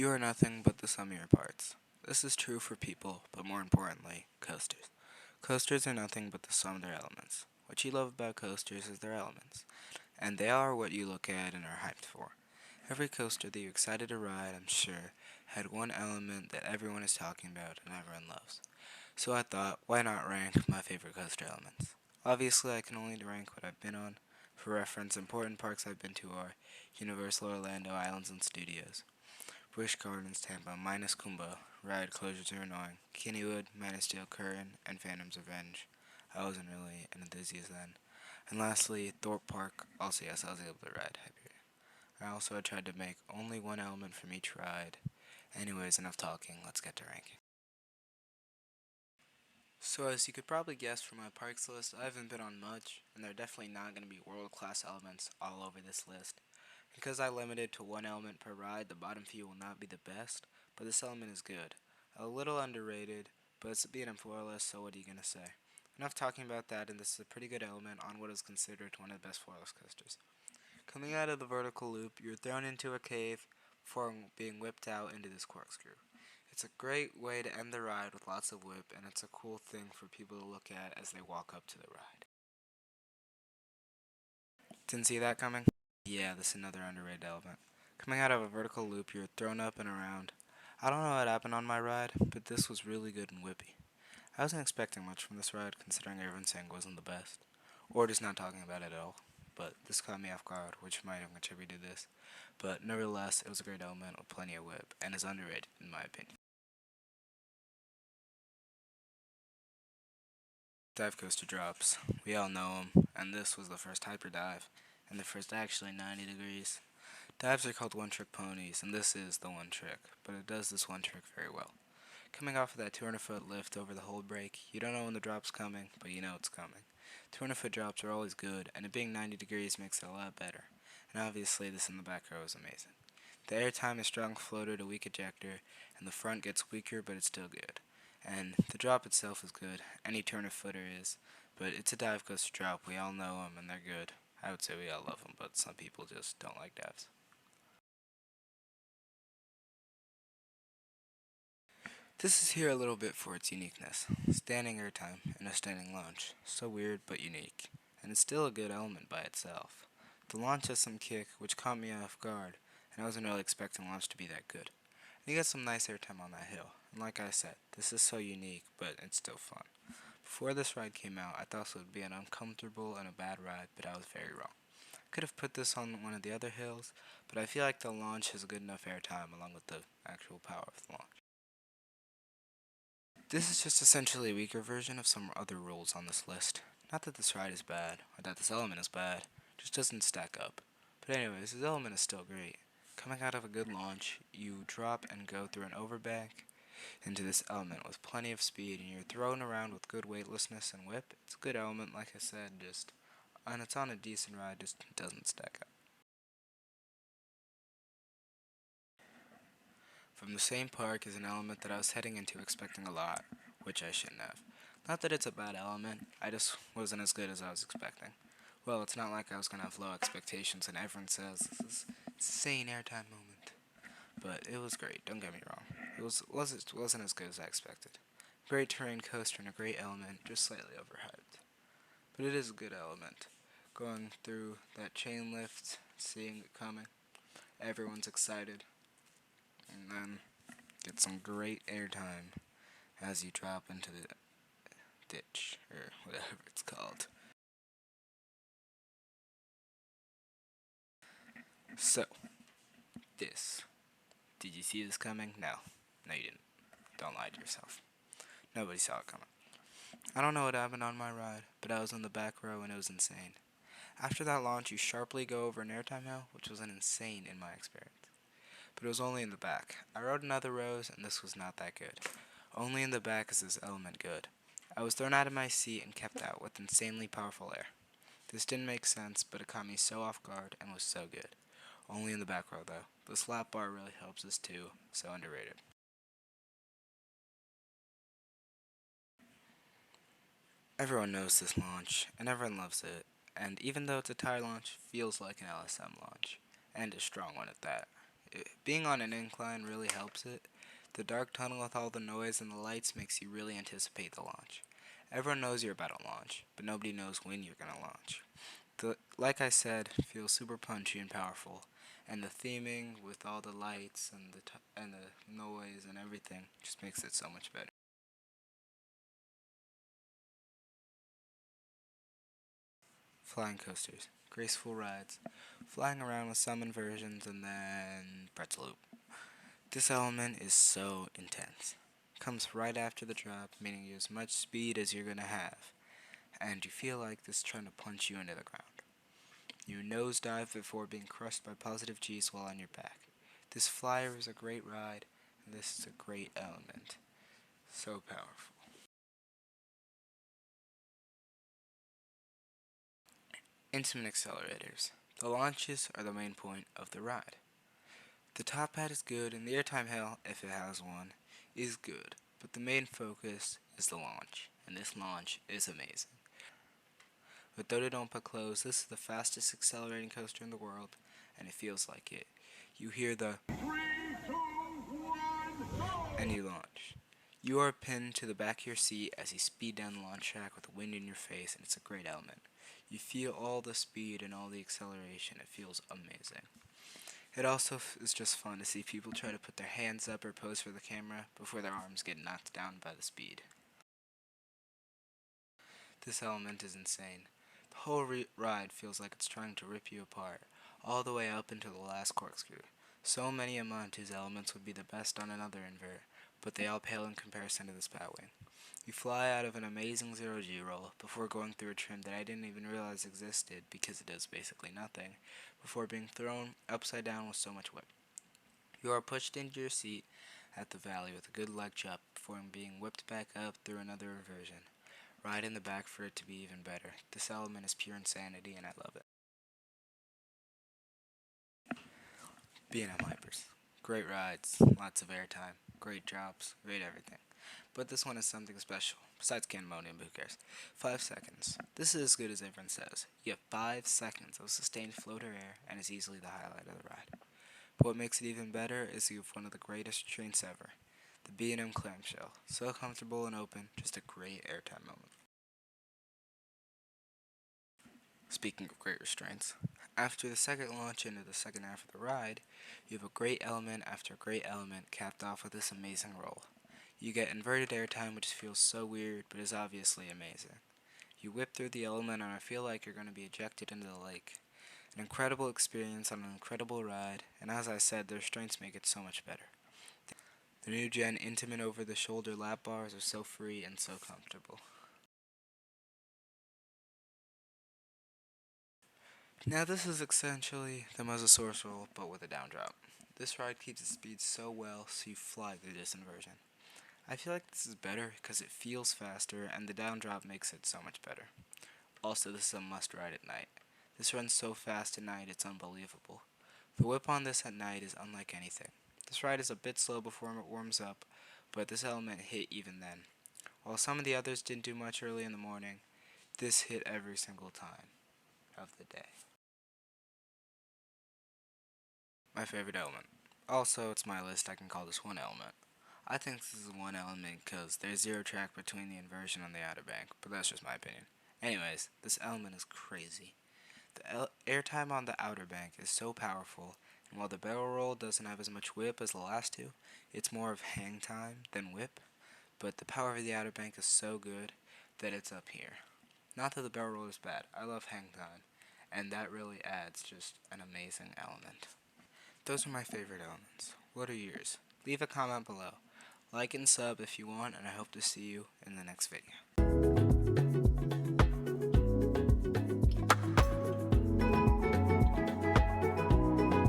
You are nothing but the sum of your parts. This is true for people, but more importantly, coasters. Coasters are nothing but the sum of their elements. What you love about coasters is their elements, and they are what you look at and are hyped for. Every coaster that you're excited to ride, I'm sure, had one element that everyone is talking about and everyone loves. So I thought, why not rank my favorite coaster elements? Obviously, I can only rank what I've been on. For reference, important parks I've been to are Universal Orlando Islands and Studios, Busch Gardens Tampa minus Kumba, ride closures are annoying, Kennywood minus Steel Curtain, and Phantom's Revenge. I wasn't really an enthusiast then. And lastly, Thorpe Park, also yes, I was able to ride Hyperia. I also had tried to make only one element from each ride. Anyways, enough talking, let's get to ranking. So as you could probably guess from my parks list, I haven't been on much, and there are definitely not going to be world-class elements all over this list. Because I limited to one element per ride, the bottom few will not be the best, but this element is good. A little underrated, but it's being floorless, so what are you going to say? Enough talking about that, and this is a pretty good element on what is considered one of the best floorless coasters. Coming out of the vertical loop, you're thrown into a cave before being whipped out into this corkscrew. It's a great way to end the ride with lots of whip, and it's a cool thing for people to look at as they walk up to the ride. Didn't see that coming? Yeah, this is another underrated element. Coming out of a vertical loop, you're thrown up and around. I don't know what happened on my ride, but this was really good and whippy. I wasn't expecting much from this ride, considering everyone saying it wasn't the best, or just not talking about it at all. But this caught me off guard, which might have contributed to this. But nevertheless, it was a great element with plenty of whip, and is underrated in my opinion. Dive coaster drops. We all know them, and this was the first hyper dive, and the first actually 90 degrees. Dives are called one-trick ponies, and this is the one trick, but it does this one trick very well. Coming off of that 200-foot lift over the hold break, you don't know when the drop's coming, but you know it's coming. 200-foot drops are always good, and it being 90 degrees makes it a lot better. And obviously, this in the back row is amazing. The airtime is strong floater to weak ejector, and the front gets weaker, but it's still good. And the drop itself is good. Any turner footer is, but it's a dive coaster drop. We all know them, and they're good. I would say we all love them, but some people just don't like dives. This is here a little bit for its uniqueness. Standing airtime and a standing launch. So weird but unique. And it's still a good element by itself. The launch has some kick, which caught me off guard, and I wasn't really expecting launch to be that good. And you get some nice airtime on that hill. And like I said, this is so unique, but it's still fun. Before this ride came out, I thought this would be an uncomfortable and a bad ride, but I was very wrong. Could have put this on one of the other hills, but I feel like the launch has good enough airtime along with the actual power of the launch. This is just essentially a weaker version of some other rules on this list. Not that this ride is bad, or that this element is bad, it just doesn't stack up. But anyways, this element is still great. Coming out of a good launch, you drop and go through an overbank into this element with plenty of speed, and you're thrown around with good weightlessness and whip. It's a good element, like I said, just and it's on a decent ride, just doesn't stack up. From the same park is an element that I was heading into expecting a lot, which I shouldn't have. Not that it's a bad element, I just wasn't as good as I was expecting. Well, it's not like I was gonna have low expectations and everyone says this is insane airtime moment. But it was great, don't get me wrong. Wasn't as good as I expected. Great terrain coaster and a great element, just slightly overhyped. But it is a good element. Going through that chain lift, seeing it coming, everyone's excited, and then get some great airtime as you drop into the ditch, or whatever it's called. So, this. Did you see this coming? No. No, you didn't. Don't lie to yourself. Nobody saw it coming. I don't know what happened on my ride, but I was in the back row and it was insane. After that launch, you sharply go over an airtime hill, which was an insane in my experience. But it was only in the back. I rode in other rows, and this was not that good. Only in the back is this element good. I was thrown out of my seat and kept out with insanely powerful air. This didn't make sense, but it caught me so off guard and was so good. Only in the back row though. The slap bar really helps us too, so underrated. Everyone knows this launch, and everyone loves it, and even though it's a tire launch, feels like an LSM launch, and a strong one at that. Being on an incline really helps it. The dark tunnel with all the noise and the lights makes you really anticipate the launch. Everyone knows you're about to launch, but nobody knows when you're going to launch. Like I said, feels super punchy and powerful, and the theming with all the lights and the noise and everything just makes it so much better. Flying coasters, graceful rides, flying around with some inversions and then pretzel loop. This element is so intense. Comes right after the drop, meaning you as much speed as you're gonna have, and you feel like this is trying to punch you into the ground. You nosedive before being crushed by positive G's while on your back. This flyer is a great ride, and this is a great element. So powerful. Intimate accelerators. The launches are the main point of the ride. The top hat is good, and the airtime hell, if it has one, is good. But the main focus is the launch, and this launch is amazing. With Dodo Don't Put Clothes, this is the fastest accelerating coaster in the world, and it feels like it. You hear the 3, 2, 1, go! And you launch. You are pinned to the back of your seat as you speed down the launch track with the wind in your face, and it's a great element. You feel all the speed and all the acceleration. It feels amazing. It also is just fun to see people try to put their hands up or pose for the camera before their arms get knocked down by the speed. This element is insane. The whole ride feels like it's trying to rip you apart, all the way up until the last corkscrew. So many a Monty's elements would be the best on another invert, but they all pale in comparison to this Batwing. You fly out of an amazing zero-G roll before going through a trim that I didn't even realize existed because it does basically nothing, before being thrown upside down with so much whip. You are pushed into your seat at the valley with a good leg chop before being whipped back up through another inversion. Right in the back for it to be even better. This element is pure insanity and I love it. B&M Hypers. Great rides, lots of airtime, great drops, great everything. But this one is something special. Besides Candemonium, who cares? 5 seconds. This is as good as everyone says. You have 5 seconds of sustained floater air and is easily the highlight of the ride. But what makes it even better is you have one of the greatest restraints ever. The B&M clamshell. So comfortable and open, just a great airtime moment. Speaking of great restraints, after the second launch into the second half of the ride, you have a great element after a great element capped off with this amazing roll. You get inverted airtime, which feels so weird, but is obviously amazing. You whip through the element and I feel like you're going to be ejected into the lake. An incredible experience on an incredible ride, and as I said, the restraints make it so much better. The new gen intimate over-the-shoulder lap bars are so free and so comfortable. Now this is essentially the Mosasaurus roll, but with a down drop. This ride keeps its speed so well, so you fly through this inversion. I feel like this is better because it feels faster, and the down drop makes it so much better. Also, this is a must ride at night. This runs so fast at night, it's unbelievable. The whip on this at night is unlike anything. This ride is a bit slow before it warms up, but this element hit even then. While some of the others didn't do much early in the morning, this hit every single time of the day. My favorite element. Also, it's my list, I can call this one element. I think this is one element because there's zero track between the inversion and the Outer Bank, but that's just my opinion. Anyways, this element is crazy. The airtime on the Outer Bank is so powerful, and while the barrel roll doesn't have as much whip as the last two, it's more of hang time than whip, but the power of the Outer Bank is so good that it's up here. Not that the barrel roll is bad, I love hang time, and that really adds just an amazing element. Those are my favorite elements. What are yours? Leave a comment below. Like and sub if you want, and I hope to see you in the next video.